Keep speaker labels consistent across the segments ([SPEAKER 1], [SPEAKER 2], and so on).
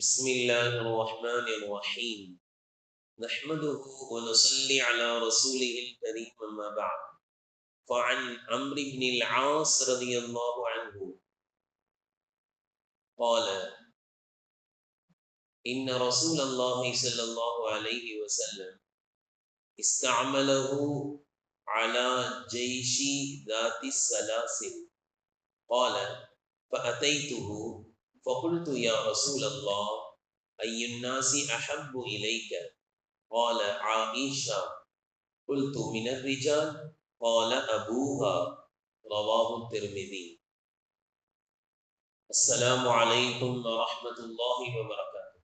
[SPEAKER 1] بسم الله الرحمن الرحيم نحمده ونصلي على رسوله الكريم أما بعد فعن عمرو بن العاص رضي الله عنه قال إن رسول الله صلى الله عليه وسلم استعمله على جيش ذات السلاسل قال فأتيته فقلت يا رسول الله أي الناس أحب إليك قال عائشة قلت من الرجال قال أبوها رواه الترمذي السلام عليكم ورحمة الله وبركاته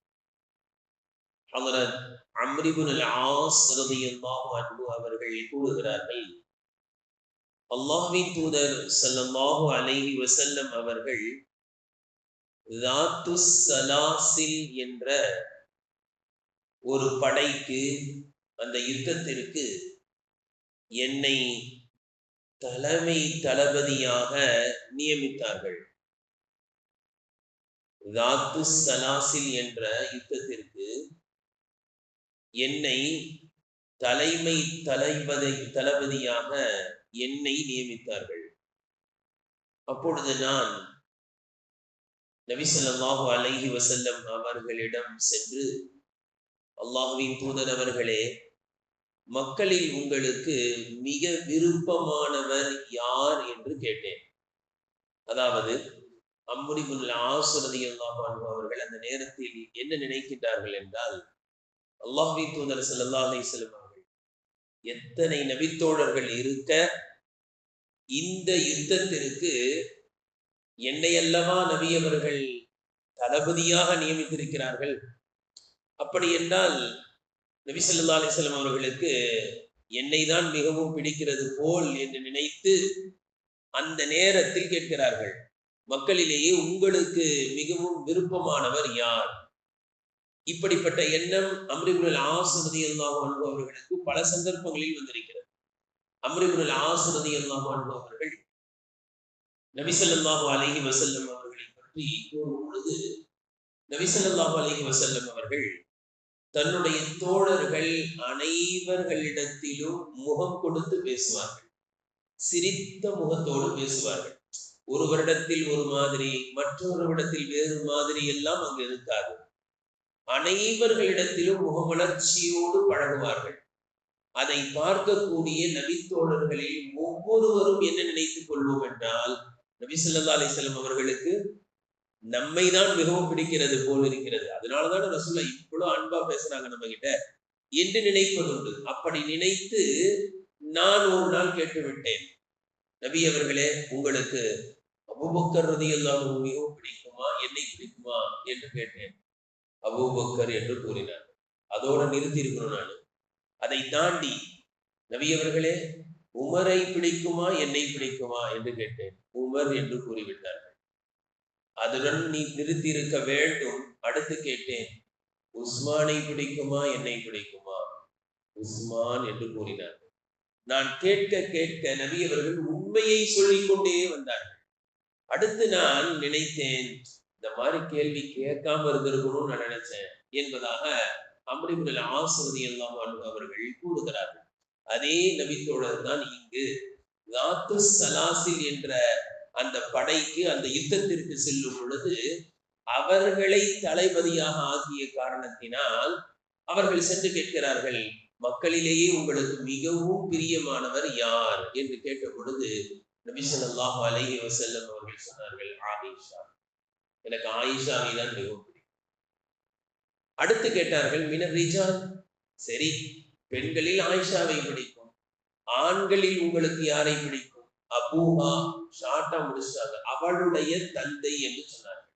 [SPEAKER 1] حضرت عمرو بن العاص ரலியல்லாஹு அன்ஹு அவர்கள் கூறுகிறார்கள் அல்லாஹ்வின் தூதர் ஸல்லல்லாஹு அலைஹி வஸல்லம் அவர்கள் ذاتுஸ் ஸலாசில் என்ற ஒரு படைக்கு அந்த யுத்தத்திற்கு என்னை தலைமை தளபதியாக நியமித்தார்கள். ذاتுஸ் ஸலாசில் என்ற யுத்தத்திற்கு என்னை தலைமை தளபதியாக என்னை நியமித்தார்கள். அப்பொழுது நான் நபி ஸல்லல்லாஹு அலைஹி வஸல்லம் அவர்களிடம் சென்று, அல்லாஹ்வின் தூதர் அவர்களே, மக்களில் உங்களுக்கு மிக விருப்பமானவர் யார் என்று கேட்டேன். அதாவது அம்ர் இப்னுல் ஆஸ் ரலியல்லாஹு அன்ஹு அவர்கள் அந்த நேரத்தில் என்ன நினைக்கின்றார்கள் என்றால், அல்லாஹ்வின் தூதர் ஸல்லல்லாஹு அலைஹி வஸல்லம் அவர்கள் எத்தனை நபித்தோழர்கள் இருக்க இந்த யுத்தத்திற்கு என்னை அல்லவா நபி அவர்கள் தளபதியாக நியமித்திருக்கிறார்கள். அப்படி என்றால் நபி ஸல்லல்லாஹு அலைஹி வஸல்லம் அவர்களுக்கு என்னை தான் மிகவும் பிடிக்கிறது போல் என்று நினைத்து அந்த நேரத்தில் கேட்கிறார்கள், மக்களிலேயே உங்களுக்கு மிகவும் விருப்பமானவர் யார்? இப்படிப்பட்ட எண்ணம் அம்ர் இப்னுல் ஆஸ் ரலியல்லாஹு அன்ஹு அவர்களுக்கு பல சந்தர்ப்பங்களில் வந்திருக்கிறது. அம்ர் இப்னுல் ஆஸ் ரலியல்லாஹு அன்ஹு அவர்கள் நபி ஸல்லல்லாஹு அலைஹி வஸல்லம் அவர்களை பற்றி கூறும் பொழுது, நபி ஸல்லல்லாஹு அலைஹி வஸல்லம் அவர்கள் தன்னுடைய தோழர்கள் அனைவர்களிடத்திலும் முகம் கொடுத்து பேசுவார்கள். சிரித்த முகத்தோடு பேசுவார்கள். ஒருவரிடத்தில் ஒரு மாதிரி, மற்றொருவரிடத்தில் வேறு மாதிரி எல்லாம் அங்கு இருக்காது. அனைவர்களிடத்திலும் முகமலர்ச்சியோடு பழகுவார்கள். அதை பார்க்கக்கூடிய நபித்தோழர்களில் ஒவ்வொருவரும் என்ன நினைத்துக் கொள்வோம் என்றால், நபி ஸல்லல்லாஹு அலைஹி வஸல்லம் அவர்களுக்கு நம்மை தான் மிகவும் பிடிக்கிறது போல் இருக்கிறது, அதனாலதான் ரசூலுல்லாஹ் இவ்வளவு அன்பா பேசுறாங்க நம்ம கிட்ட என்று நினைப்பதுண்டு. அப்படி நினைத்து நான் ஒரு நாள் கேட்டுவிட்டேன், நபி அவர்களே, உங்களுக்கு அபூபக்கர் ரலியல்லாஹு அன்ஹு மிகவும் பிடிக்குமா, என்னை பிடிக்குமா என்று கேட்டேன். அபூபக்கர் என்று கூறினார். அதோட நிறுத்தி இருக்கணும். நான் அதை தாண்டி, நபி அவர்களே, உமரை பிடிக்குமா, என்னை பிடிக்குமா என்று கேட்டேன். உமர் என்று கூறிவிட்டார்கள். அதுடன் நீ நிறுத்தி இருக்க வேண்டும். அடுத்து கேட்டேன், உஸ்மானை பிடிக்குமா, என்னை பிடிக்குமா? உஸ்மான் என்று கூறினார்கள். நான் கேட்க கேட்க நபி அவர்கள் உண்மையை சொல்லிக் கொண்டே வந்தார்கள். அடுத்து நான் நினைத்தேன், இந்த மாதிரி கேள்வி கேட்காம இருந்திருக்கணும்னு நான் நினைச்சேன் என்பதாக அம்ர் இப்னுல் ஆஸ் ரலியல்லாஹு அன்ஹு அவர்கள் கூறுகிறார்கள். அதே நபித்தோழர் தான் இங்கு ذاتுஸ் ஸலாசில் என்ற அந்த படைக்கு, அந்த யுத்தத்திற்கு செல்லும் பொழுது அவர்களை தளபதியாக ஆகிய காரணத்தினால் அவர்கள் சென்று கேட்கிறார்கள், மக்களிலேயே உங்களுக்கு மிகவும் பிரியமானவர் யார் என்று கேட்ட பொழுது நபி ஸல்லல்லாஹு அலைஹி வஸல்லம் அவர்கள் சொன்னார்கள், ஆயிஷா, எனக்கு ஆயிஷாவை தான் மிகவும் பிடிக்கும். அடுத்து கேட்டார்கள், மினர் ரிஜால், சரி, பெண்களில் ஆயிஷாவை பிடிக்கும், ஆண்களில் உங்களுக்கு யாரை பிடிக்கும்? அபூஹா, ஷார்ட்டா முடிச்சாங்க, அவளுடைய தந்தை என்று சொன்னார்கள்.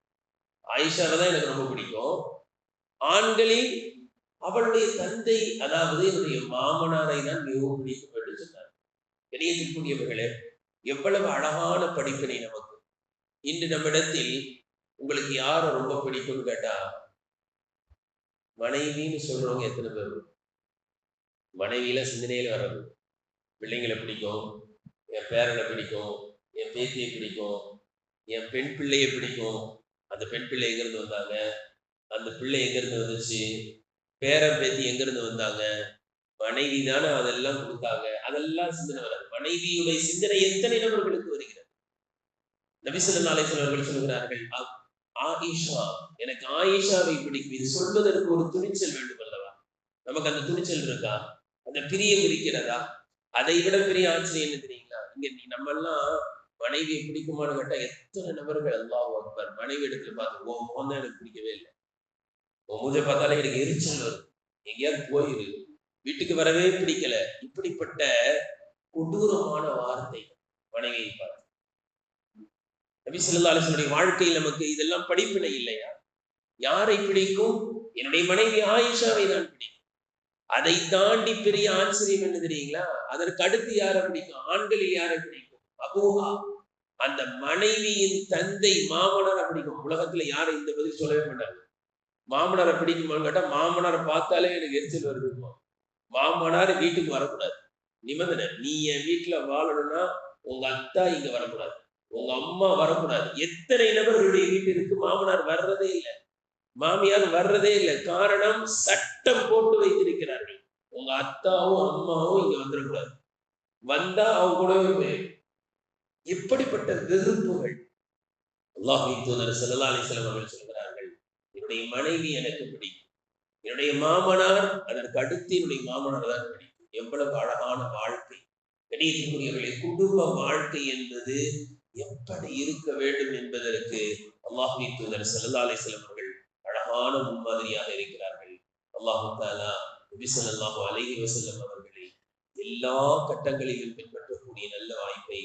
[SPEAKER 1] ஆயிஷாவை தான் எனக்கு ரொம்ப பிடிக்கும், ஆண்களில் அவளுடைய தந்தை, அதாவது என்னுடைய மாமனாரை தான் மிகவும் பிடிக்கும் என்று சொன்னார்கள். கண்ணியத்திற்குரியவர்களே, எவ்வளவு அழகான படிப்பினை நமக்கு! இன்று நம்மிடத்தில் உங்களுக்கு யாரை ரொம்ப பிடிக்கும்னு கேட்டா, மனைவின்னு சொல்றவங்க எத்தனை பேர்? மனைவியில சிந்தனையில வர்றது, பிள்ளைங்களை பிடிக்கும், என் பேரனை பிடிக்கும், என் பேத்தியை பிடிக்கும், என் பெண் பிள்ளையை பிடிக்கும். அந்த பெண் பிள்ளை எங்கிருந்து வந்தாங்க, அந்த பிள்ளை எங்க இருந்து வந்துச்சு, பேர பேத்தி எங்க இருந்து வந்தாங்க, மனைவி தானே அதெல்லாம் கொடுத்தாங்க, அதெல்லாம் சிந்தனை வராது. மனைவியுடைய சிந்தனை எத்தனை நபர்களுக்கு வருகிறது. நபி ஸல்லல்லாஹு அலைஹி வஸல்லம் அவர்கள் சொல்கிறார்கள், ஆயிஷா, எனக்கு ஆயிஷாவை பிடிக்கும். இது சொல்வதற்கு ஒரு துணிச்சல் வேண்டும் அல்லவா? நமக்கு அந்த துணிச்சல் இருக்கா? அந்த பிரியம் இருக்கிறதா? அதை விட பெரிய ஆச்சரியம் என்ன தெரியுங்களா? இங்க நம்ம எல்லாம் மனைவியை பிடிக்குமான்னு கேட்டா எத்தனை நபர்கள் அல்லாஹ் அக்பர் மனைவி இடத்துல பார்த்து உன் முகம் தான் எனக்கு பிடிக்கவே இல்லை, உன் மூஞ்ச பார்த்தாலே எனக்கு எரிச்சல் வருது, எங்கேயாவது போயிரு, வீட்டுக்கு வரவே பிடிக்கல. இப்படிப்பட்ட கொடூரமான வார்த்தை மனைவியை பார்த்து. நபி ஸல்லல்லாஹு அலைஹி வஸல்லம் வாழ்க்கையில் நமக்கு இதெல்லாம் படிப்பினை இல்லையா? யாரை பிடிக்கும்? என்னுடைய மனைவி ஆயிஷாவை தான் பிடிக்கும். அதை தாண்டி பெரிய ஆச்சரியம் என்ன தெரியுங்களா? அதற்கு அடுத்து யாரை பிடிக்கும்? ஆண்களில் யாரை பிடிக்கும்? அபூஹா, அந்த மனைவியின் தந்தை மாமனாரை பிடிக்கும். உலகத்துல யாரை இந்த பதில் சொல்லவே மாட்டாங்க. மாமனாரை பிடிக்குமான்னு கேட்டா மாமனாரை பார்த்தாலே எனக்கு எரிச்சல் வருது. மாமனார் வீட்டுக்கு வரக்கூடாது, நிபந்தனை. நீ என் வீட்டுல வாழணும்னா உங்க அத்தா இங்க வரக்கூடாது, உங்க அம்மா வரக்கூடாது. எத்தனை நபர்களுடைய வீட்டிற்கு மாமனார் வர்றதே இல்லை, மாமியார் வர்றதே இல்லை. காரணம், சட்டம் போட்டு வைத்திருக்கிறார்கள். உங்க அத்தாவும் அம்மாவும் இங்க வந்துடக்கூடாது, வந்தா அவங்க கூடவே போய். இப்படிப்பட்ட வெறுப்புகள். அல்லாஹ்வின் தூதர் ஸல்லல்லாஹு அலைஹி வஸல்லம் அவர்கள் சொல்கிறார்கள், என்னுடைய மனைவி எனக்கு பிடிக்கும், என்னுடைய மாமனார் அதற்கு அடுத்து என்னுடைய மாமனார் தான் பிடிக்கும். எவ்வளவு அழகான வாழ்க்கை கணியத்திற்குரியவர்களே! குடும்ப வாழ்க்கை என்பது எப்படி இருக்க வேண்டும் என்பதற்கு அல்லாஹ்வின் தூதர் ஸல்லல்லாஹு அலைஹி வஸல்லம் அவர்கள் அழகான முன்மாதிரியாக இருக்கிறார்கள். அல்லாஹ் தஆலா நபி ஸல்லல்லாஹு அலைஹி வஸல்லம் அவர்களை எல்லா கட்டங்களிலும் பின்பற்றக்கூடிய நல்ல வாய்ப்பை